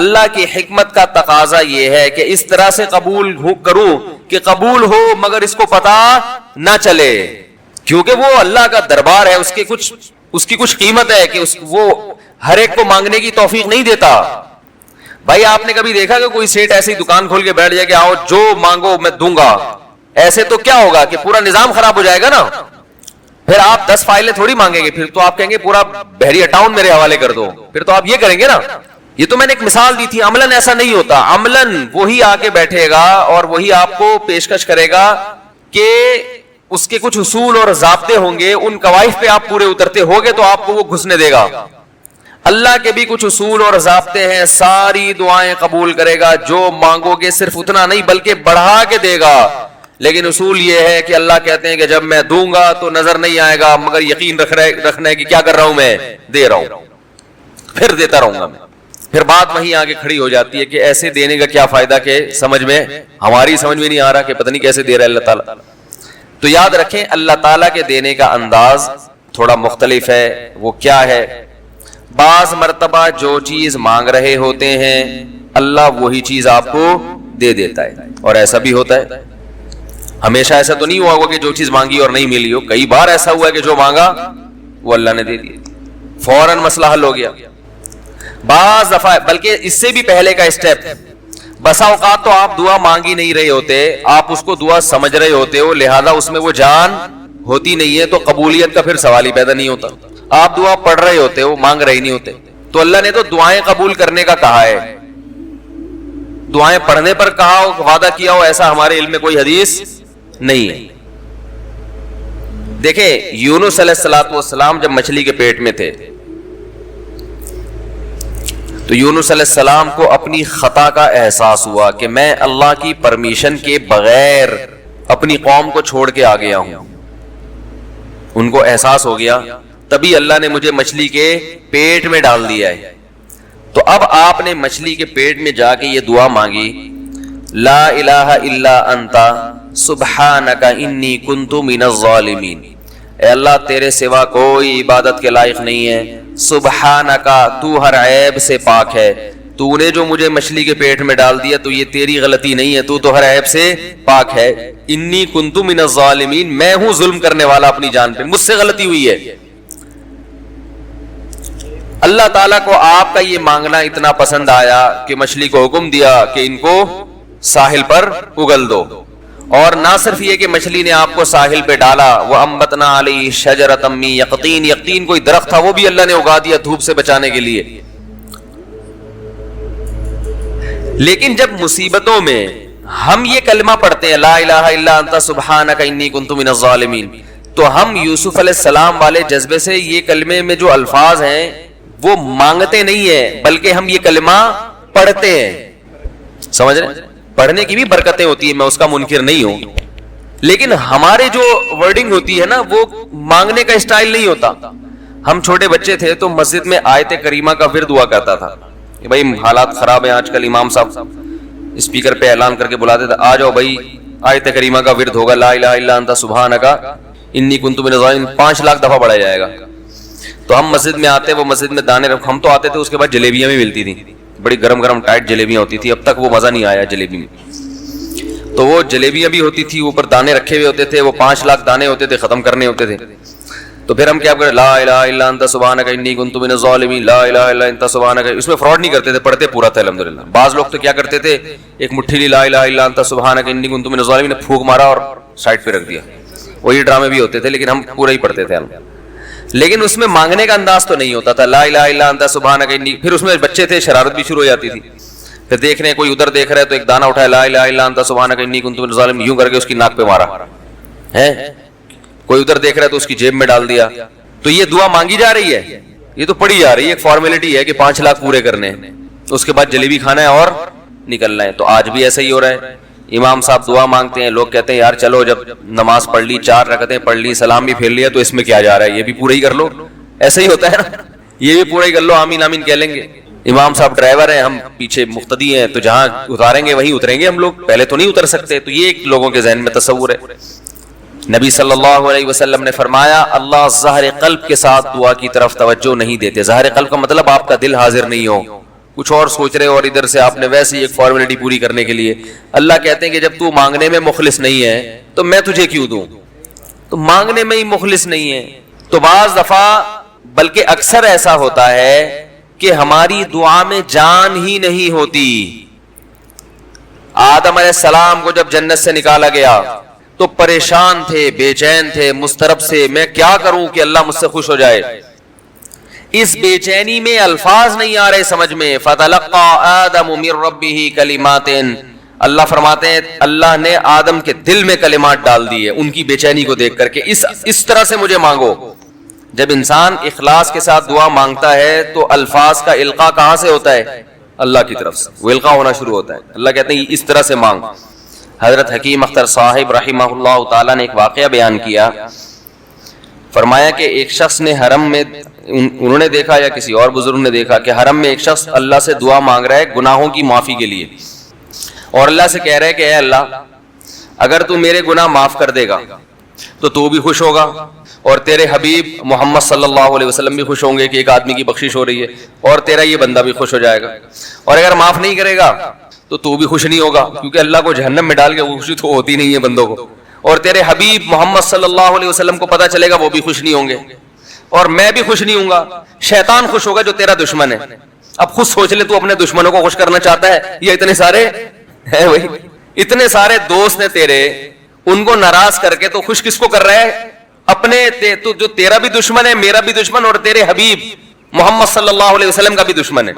اللہ کی حکمت کا تقاضا یہ ہے کہ اس طرح سے قبول کروں کہ قبول ہو مگر اس کو پتا نہ چلے, کیونکہ وہ اللہ کا دربار ہے, اس کی کچھ قیمت ہے کہ وہ ہر ایک کو مانگنے کی توفیق نہیں دیتا. بھائی آپ نے کبھی دیکھا کہ کوئی سیٹ ایسی دکان کھول کے بیٹھ جائے کہ آؤ جو مانگو میں دوں گا؟ ایسے تو کیا ہوگا کہ پورا نظام خراب ہو جائے گا نا. پھر آپ 10 فائلیں تھوڑی مانگیں گے, پھر تو آپ کہیں گے پورا بحری اٹاؤن میرے حوالے کر دو, پھر تو آپ یہ کریں گے نا. یہ تو میں نے ایک مثال دی تھی, عملاً ایسا نہیں ہوتا. عملاً وہی آ کے بیٹھے گا اور وہی آپ کو پیشکش کرے گا کہ اس کے کچھ اصول اور ضابطے ہوں گے, ان قواعد پہ آپ پورے اترتے ہوگے تو آپ کو وہ گھسنے دے گا. اللہ کے بھی کچھ اصول اور ضابطے ہیں, ساری دعائیں قبول کرے گا, جو مانگو گے صرف اتنا نہیں بلکہ بڑھا کے دے گا. لیکن اصول یہ ہے کہ اللہ کہتے ہیں کہ جب میں دوں گا تو نظر نہیں آئے گا مگر یقین رکھنا ہے کہ کیا کر رہا ہوں, میں دے رہا ہوں, پھر دیتا رہوں گا میں. پھر بات وہیں آگے کھڑی ہو جاتی ہے کہ ایسے دینے کا کیا فائدہ کہ ہماری سمجھ میں نہیں آ رہا کہ پتہ نہیں کیسے دے رہا ہے اللہ تعالیٰ. تو یاد رکھیں اللہ تعالیٰ کے دینے کا انداز تھوڑا مختلف ہے. وہ کیا ہے؟ بعض مرتبہ جو چیز مانگ رہے ہوتے ہیں اللہ وہی چیز آپ کو دے دیتا ہے, اور ایسا بھی ہوتا ہے. ہمیشہ ایسا تو نہیں ہوا ہوگا کہ جو چیز مانگی اور نہیں ملی ہو. کئی بار ایسا ہوا ہے کہ جو مانگا وہ اللہ نے دے دیا, فوراً مسئلہ حل ہو گیا. بعض دفعہ بلکہ اس سے بھی پہلے کا اسٹیپ, بسا اوقات تو آپ دعا مانگ ہی نہیں رہے ہوتے, آپ اس کو دعا سمجھ رہے ہوتے ہو, لہذا اس میں وہ جان ہوتی نہیں ہے, تو قبولیت کا پھر سوال ہی پیدا نہیں ہوتا. آپ دعا پڑھ رہے ہوتے ہو, مانگ رہے نہیں ہوتے. تو اللہ نے تو دعائیں قبول کرنے کا کہا ہے, دعائیں پڑھنے پر کہا ہو, وعدہ کیا ہو, ایسا ہمارے علم میں کوئی حدیث نہیں ہے. دیکھیں یونس علیہ السلام جب مچھلی کے پیٹ میں تھے تو یونس علیہ السلام کو اپنی خطا کا احساس ہوا کہ میں اللہ کی پرمیشن کے بغیر اپنی قوم کو چھوڑ کے آ گیا ہوں. ان کو احساس ہو گیا, تبھی اللہ نے مجھے مچھلی کے پیٹ میں ڈال دیا ہے. تو اب آپ نے مچھلی کے پیٹ میں جا کے یہ دعا مانگی, لا الہ الا انت سبحانک انی کنت من الظالمین. اے اللہ تیرے سوا کوئی عبادت کے لائق نہیں ہے, سبحانک تو ہر عیب سے پاک ہے, تو نے جو مجھے مچھلی کے پیٹ میں ڈال دیا تو یہ تیری غلطی نہیں ہے, تو ہر عیب سے پاک ہے. انی کنت من الظالمین, میں ہوں ظلم کرنے والا اپنی جان پہ, مجھ سے غلطی ہوئی ہے. اللہ تعالیٰ کو آپ کا یہ مانگنا اتنا پسند آیا کہ مچھلی کو حکم دیا کہ ان کو ساحل پر اگل دو. اور نہ صرف یہ کہ مچھلی نے آپ کو ساحل پہ ڈالا, وَأَنبَتْنَا عَلَيْهِ شَجَرَةً مِّن يَقْطِينٍ, یقطین کوئی درخت تھا وہ بھی اللہ نے اگا دیا دھوپ سے بچانے کے لیے. لیکن جب مصیبتوں میں ہم یہ کلمہ پڑھتے ہیں لا الہ الا انت سبحانک انی کنت من الظالمین, تو ہم یوسف علیہ السلام والے جذبے سے یہ کلمے میں جو الفاظ ہیں وہ مانگتے نہیں ہیں, بلکہ ہم یہ کلمہ پڑھتے ہیں. سمجھ رہے ہیں, پڑھنے کی بھی برکتیں ہوتی ہیں, میں اس کا منکر نہیں ہوں, لیکن ہمارے جو ورڈنگ ہوتی ہے نا وہ مانگنے کا اسٹائل نہیں ہوتا. ہم چھوٹے بچے تھے تو مسجد میں آیت کریمہ کا ورد ہوا کرتا تھا کہ بھائی حالات خراب ہیں آج کل, امام صاحب اسپیکر پہ اعلان کر کے بلاتے تھے آ جاؤ بھائی آیت کریمہ کا ورد ہوگا لا الہ الا انت سبحانک انی کنت من الظالمین, 5 لاکھ دفعہ پڑھا جائے گا. تو ہم مسجد میں آتے, وہ مسجد میں دانے ہم تو آتے تھے, اس کے بعد جلیبیاں بھی ملتی تھیں, بڑی گرم گرم ٹائٹ جلیبیاں ہوتی تھی, اب تک وہ مزہ نہیں آیا جلیبی میں. تو وہ جلیبیاں بھی ہوتی تھی, اوپر دانے رکھے ہوئے ہوتے تھے, وہ 5 لاکھ دانے ہوتے تھے, ختم کرنے ہوتے تھے. تو پھر ہم کیا کریں لا الہ الا انت سبحانک انی کنت من الظالمین, لا الہ الا انت سبحانک. اس میں فراڈ نہیں کرتے تھے, پڑھتے پورا تھا الحمدللہ. بعض لوگ تو کیا کرتے تھے, ایک مٹھی لی لا الہ الا انت سبحانک انی کنت من الظالمین, پھونک مارا اور سائڈ پہ رکھ دیا. وہی ڈرامے بھی ہوتے تھے, لیکن ہم پورا ہی پڑھتے تھے. لیکن اس میں مانگنے کا انداز تو نہیں ہوتا تھا لا الہ الا انت سبحانک انی. پھر اس میں بچے تھے, شرارت بھی شروع ہو جاتی تھی. پھر دیکھ رہے ہیں کوئی ادھر دیکھ رہا ہے تو ایک دانہ اٹھایا لا الہ الا انت سبحانک انی کنت من الظالمین, یوں کر کے اس کی ناک پہ مارا ہے. کوئی ادھر دیکھ رہا ہے تو اس کی جیب میں ڈال دیا. تو یہ دعا مانگی جا رہی ہے, یہ تو پڑھی جا رہی ہے, ایک فارمیلٹی ہے کہ 5 لاکھ پورے کرنے ہیں, اس کے بعد جلیبی کھانا ہے اور نکلنا ہے. تو آج بھی ایسا ہی ہو رہا ہے. امام صاحب دعا مانگتے ہیں, لوگ کہتے ہیں یار چلو جب نماز پڑھ لی, 4 رکعتیں پڑھ لی, سلام بھی پھیر لیا, تو اس میں کیا جا رہا ہے, یہ بھی پورا ہی کر لو. ایسا ہی ہوتا ہے نا, یہ بھی پورا ہی کر لو, آمین آمین کہہ لیں گے. امام صاحب ڈرائیور ہیں, ہم پیچھے مقتدی ہیں, تو جہاں اتاریں گے وہیں اتریں گے ہم لوگ, پہلے تو نہیں اتر سکتے. تو یہ ایک لوگوں کے ذہن میں تصور ہے. نبی صلی اللہ علیہ وسلم نے فرمایا اللہ ظاہر قلب کے ساتھ دعا کی طرف توجہ نہیں دیتے. ظاہر قلب کا مطلب آپ کا دل حاضر نہیں ہو, کچھ اور سوچ رہے ہو, اور ادھر سے آپ نے ویسے ہی ایک فارمیلٹی پوری کرنے کے لیے. اللہ کہتے ہیں کہ جب تو مانگنے میں مخلص نہیں ہے تو میں تجھے کیوں دوں, تو مانگنے میں ہی مخلص نہیں ہے. تو بعض دفعہ بلکہ اکثر ایسا ہوتا ہے کہ ہماری دعا میں جان ہی نہیں ہوتی. آدم علیہ السلام کو جب جنت سے نکالا گیا تو پریشان تھے, بے چین تھے, مضطرب سے, میں کیا کروں کہ اللہ مجھ سے خوش ہو جائے. اس بے چینی میں الفاظ نہیں آ رہے سمجھ میں. فَتَلَقَّى آدَمُ مِن رَبِّهِ كَلِمَاتٍ, اللہ فرماتے ہیں اللہ نے آدم کے دل میں کلمات ڈال دیے ان کی بے چینی کو دیکھ کر کے, اس طرح سے مجھے مانگو. جب انسان اخلاص کے ساتھ دعا مانگتا ہے تو الفاظ کا القاء کہاں سے ہوتا ہے, اللہ کی طرف سے, وہ القاء ہونا شروع ہوتا ہے. اللہ کہتے ہیں اس طرح سے مانگ. حضرت حکیم اختر صاحب رحمہ اللہ تعالیٰ نے ایک واقعہ بیان کیا, فرمایا کہ ایک شخص نے حرم میں, انہوں نے دیکھا یا کسی اور بزرگ نے دیکھا کہ حرم میں ایک شخص اللہ سے دعا مانگ رہا ہے گناہوں کی معافی کے لیے, اور اللہ سے کہہ رہا ہے کہ اے اللہ اگر تو میرے گناہ معاف کر دے گا تو بھی خوش ہوگا, اور تیرے حبیب محمد صلی اللہ علیہ وسلم بھی خوش ہوں گے کہ ایک آدمی کی بخشش ہو رہی ہے, اور تیرا یہ بندہ بھی خوش ہو جائے گا. اور اگر معاف نہیں کرے گا تو بھی خوش نہیں ہوگا, کیونکہ اللہ کو جہنم میں ڈال کے وہ خوشی تو ہوتی نہیں ہے بندوں کو, اور تیرے حبیب محمد صلی اللہ علیہ وسلم کو پتا چلے گا وہ بھی خوش نہیں ہوں گے, اور میں بھی خوش نہیں ہوں گا. شیطان خوش ہوگا جو تیرا دشمن ہے. اب خود سوچ لے, تو اپنے دشمنوں کو خوش کرنا چاہتا ہے یا اتنے سارے ہیں, وہی اتنے سارے دوست ہیں تیرے, ان کو ناراض کر کے تو خوش کس کو کر رہا ہے, اپنے. تو جو تیرا بھی دشمن ہے, میرا بھی دشمن, اور تیرے حبیب محمد صلی اللہ علیہ وسلم کا بھی دشمن ہے.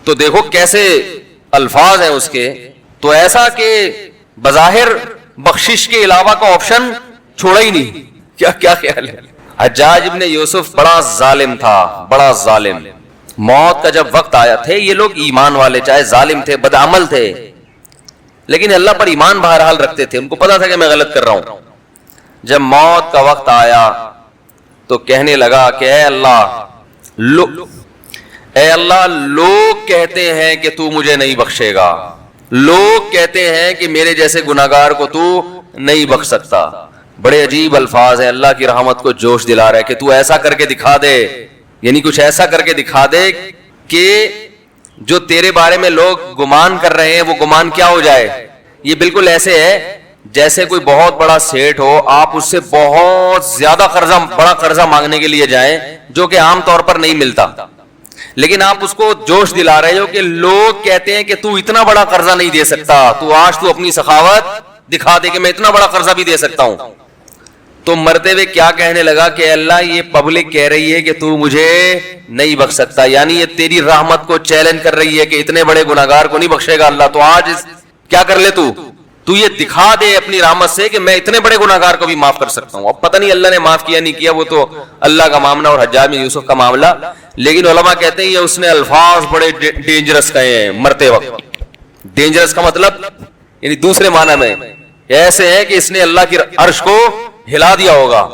تو دیکھو کیسے الفاظ ہیں اس کے. تو ایسا کہ بظاہر بخشش کے علاوہ کا آپشن چھوڑا ہی نہیں. کیا خیال ہے. حجاج ابن یوسف بڑا ظالم تھا, بڑا ظالم. موت کا جب وقت آیا, تھے یہ لوگ ایمان والے, چاہے ظالم تھے, بدعمل تھے, لیکن اللہ پر ایمان بہرحال رکھتے تھے, ان کو پتا تھا کہ میں غلط کر رہا ہوں. جب موت کا وقت آیا تو کہنے لگا کہ اے اللہ لوگ کہتے ہیں کہ تو مجھے نہیں بخشے گا, لوگ کہتے ہیں کہ میرے جیسے گناہگار کو تو نہیں بخش سکتا. بڑے عجیب الفاظ ہیں, اللہ کی رحمت کو جوش دلا رہا ہے کہ تو ایسا کر کے دکھا دے, یعنی کچھ ایسا کر کے دکھا دے کہ جو تیرے بارے میں لوگ گمان کر رہے ہیں وہ گمان کیا ہو جائے. یہ بالکل ایسے ہے جیسے کوئی بہت بڑا سیٹ ہو, آپ اس سے بہت زیادہ بڑا قرضہ مانگنے کے لیے جائیں جو کہ عام طور پر نہیں ملتا, لیکن آپ اس کو جوش دلا رہے ہو کہ لوگ کہتے ہیں کہ تو اتنا بڑا قرضہ نہیں دے سکتا, تو آج تو اپنی سخاوت دکھا دے کہ میں اتنا بڑا قرضہ بھی دے سکتا ہوں. تو مرتے ہوئے کیا کہنے لگا کہ اللہ یہ پبلک کہہ رہی ہے کہ تو مجھے نہیں بخش سکتا, یعنی یہ تیری رحمت کو چیلنج کر رہی ہے کہ اتنے بڑے گناہگار کو نہیں بخشے گا اللہ, تو آج کیا کر لے تو یہ دکھا دے اپنی رحمت سے کہ میں اتنے بڑے گناہگار کو بھی معاف کر سکتا ہوں. اب پتہ نہیں اللہ نے معاف کیا نہیں کیا, وہ تو اللہ کا معاملہ اور حجاج بن یوسف کا معاملہ, لیکن علماء کہتے ہیں یہ اس نے الفاظ بڑے ڈینجرس کہے ہیں مرتے وقت. ڈینجرس کا مطلب یعنی دوسرے معنی میں ایسے ہے کہ اس نے اللہ کی عرش کو ہلا دیا ہوگا.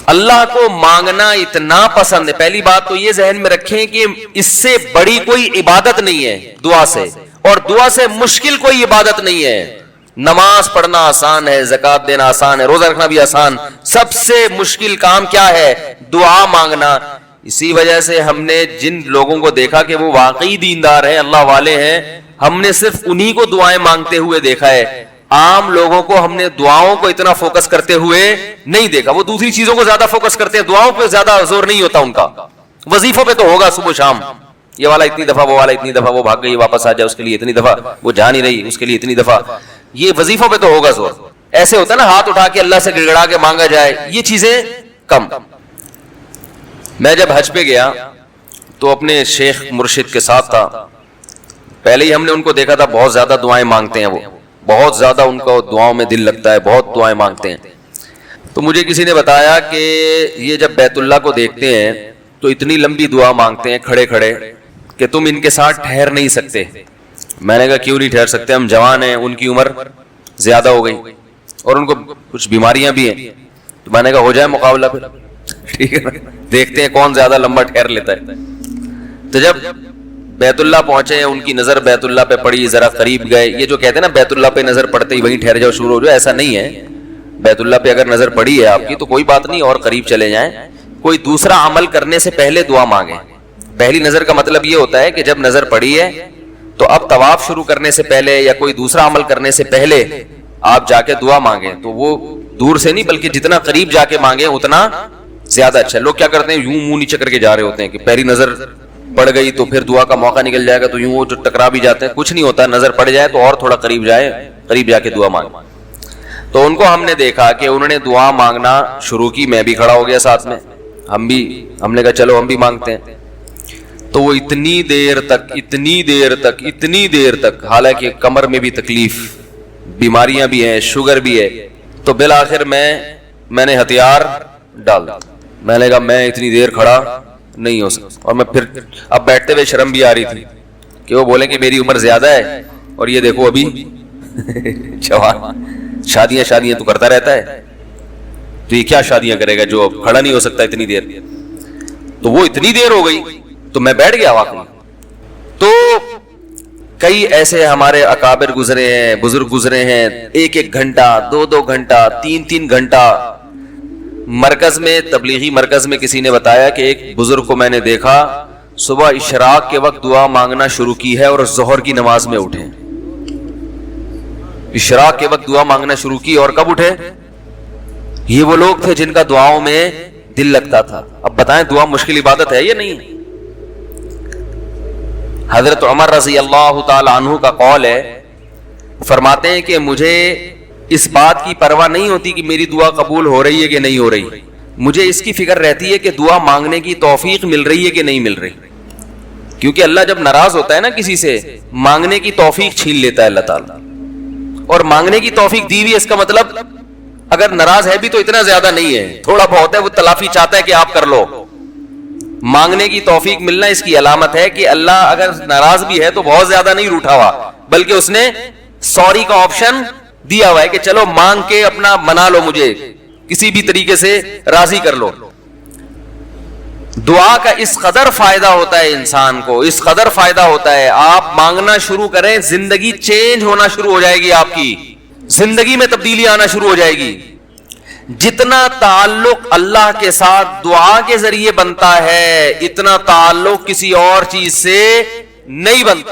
اللہ کو مانگنا اتنا پسند ہے. پہلی بات تو یہ ذہن میں رکھیں کہ اس سے بڑی کوئی عبادت نہیں ہے دعا سے, اور دعا سے مشکل کوئی عبادت نہیں ہے. نماز پڑھنا آسان ہے, زکات دینا آسان ہے, روزہ رکھنا بھی آسان. سب سے مشکل کام کیا ہے؟ دعا مانگنا. اسی وجہ سے ہم نے جن لوگوں کو دیکھا کہ وہ واقعی دیندار ہیں, اللہ والے ہیں, ہم نے صرف انہی کو دعائیں مانگتے ہوئے دیکھا ہے. عام لوگوں کو ہم نے دعاؤں کو اتنا فوکس کرتے ہوئے نہیں دیکھا. وہ دوسری چیزوں کو زیادہ فوکس کرتے ہیں, دعاؤں پہ زیادہ زور نہیں ہوتا ان کا. وظیفوں پہ تو ہوگا صبح شام, یہ والا اتنی دفعہ, وہ والا اتنی دفعہ, وہ بھاگ گئی واپس آ جائے اس کے لیے اتنی دفعہ, وہ جا نہیں رہی اس کے لیے اتنی دفعہ. یہ وظیفوں پہ تو ہوگا زور. ایسے ہوتا ہے نا ہاتھ اٹھا کے اللہ سے گڑگڑا کے مانگا جائے, یہ چیزیں کم. میں جب حج پہ گیا تو اپنے شیخ مرشد کے ساتھ تھا. پہلے ہی ہم نے ان کو دیکھا تھا بہت زیادہ دعائیں مانگتے ہیں, وہ بہت زیادہ ان کو دعاؤں میں دل لگتا ہے, بہت دعائیں مانگتے ہیں. تو مجھے کسی نے بتایا کہ یہ جب بیت اللہ کو دیکھتے ہیں تو اتنی لمبی دعا مانگتے ہیں کھڑے کھڑے کہ تم ان کے ساتھ ٹھہر نہیں سکتے. میں نے کہا کیوں نہیں ٹھہر سکتے, ہم جوان ہیں, ان کی عمر زیادہ ہو گئی اور ان کو کچھ بیماریاں بھی ہیں. تو میں نے کہا ہو جائے مقابلہ پھر, ٹھیک ہے, دیکھتے ہیں کون زیادہ لمبا ٹھہر لیتا ہے. تو جب بیت اللہ پہنچے, ان کی نظر بیت اللہ پہ پڑی, ذرا قریب گئے. یہ جو کہتے ہیں نا بیت اللہ پہ نظر پڑتے ہی وہیں ٹھہر جاؤ شروع ہو جاؤ, ایسا نہیں ہے. بیت اللہ پہ اگر نظر پڑی ہے آپ کی تو کوئی بات نہیں, اور قریب چلے جائیں. کوئی دوسرا عمل کرنے سے پہلے دعا مانگیں. پہلی نظر کا مطلب یہ ہوتا ہے کہ جب نظر پڑی ہے تو اب طواف شروع کرنے سے پہلے یا کوئی دوسرا عمل کرنے سے پہلے آپ جا کے دعا مانگیں. تو وہ دور سے نہیں بلکہ جتنا قریب جا کے مانگیں اتنا زیادہ اچھا. لوگ کیا کرتے ہیں, یوں منہ نیچے کر کے جا رہے ہوتے ہیں کہ پہلی نظر پڑ گئی تو پھر دعا کا موقع نکل جائے گا, تو یوں وہ جو ٹکرا بھی جاتے ہیں. کچھ نہیں ہوتا, نظر پڑ جائے تو اور تھوڑا قریب جائے, قریب جا کے دعا مانگے. تو ان کو ہم نے دیکھا کہ انہوں نے دعا مانگنا شروع کی, میں بھی کھڑا ہو گیا ساتھ میں, ہم نے کہا چلو ہم بھی مانگتے ہیں. تو وہ اتنی دیر تک حالانکہ کمر میں بھی تکلیف, بیماریاں بھی ہیں, شوگر بھی ہے, تو بالآخر میں نے ہتھیار ڈال دیا. میں نے کہا میں اتنی دیر کھڑا نہیں ہو سکتا. اور میں پھر اب بیٹھتے ہوئے شرم بھی آ رہی تھی کہ وہ بولیں کہ میری عمر زیادہ ہے اور یہ دیکھو ابھی جوان, شادیاں تو کرتا رہتا ہے, تو یہ کیا شادیاں کرے گا جو کھڑا نہیں ہو سکتا اتنی دیر. تو وہ اتنی دیر ہو گئی تو میں بیٹھ گیا واقعی. تو کئی ایسے ہمارے اکابر گزرے ہیں, بزرگ گزرے ہیں, 1 گھنٹہ 2 گھنٹہ 3 گھنٹہ. مرکز میں, تبلیغی مرکز میں کسی نے بتایا کہ ایک بزرگ کو میں نے دیکھا صبح اشراق کے وقت دعا مانگنا شروع کی ہے اور ظہر کی نماز میں اٹھے. اشراق کے وقت دعا مانگنا شروع کی اور کب اٹھے؟ یہ وہ لوگ تھے جن کا دعاؤں میں دل لگتا تھا. اب بتائیں دعا مشکل عبادت ہے یا نہیں؟ حضرت عمر رضی اللہ تعالی عنہ کا قول ہے, فرماتے ہیں کہ مجھے اس بات کی پرواہ نہیں ہوتی کہ میری دعا قبول ہو رہی ہے کہ نہیں ہو رہی, مجھے اس کی فکر رہتی ہے کہ دعا مانگنے کی توفیق مل رہی ہے کہ نہیں مل رہی. کیونکہ اللہ جب ناراض ہوتا ہے نا کسی سے, مانگنے کی توفیق چھین لیتا ہے اللہ تعالیٰ. اور مانگنے کی توفیق دی ہوئی, اس کا مطلب اگر ناراض ہے بھی تو اتنا زیادہ نہیں ہے, تھوڑا بہت ہے, وہ تلافی چاہتا ہے کہ آپ کر لو. مانگنے کی توفیق ملنا اس کی علامت ہے کہ اللہ اگر ناراض بھی ہے تو بہت زیادہ نہیں روٹھا ہوا, بلکہ اس نے سوری کا آپشن دیا ہوا ہے کہ چلو مانگ کے اپنا منا لو, مجھے کسی بھی طریقے سے راضی کر لو. دعا کا اس قدر فائدہ ہوتا ہے انسان کو, اس قدر فائدہ ہوتا ہے. آپ مانگنا شروع کریں, زندگی چینج ہونا شروع ہو جائے گی, آپ کی زندگی میں تبدیلی آنا شروع ہو جائے گی. جتنا تعلق اللہ کے ساتھ دعا کے ذریعے بنتا ہے اتنا تعلق کسی اور چیز سے نہیں بنتا.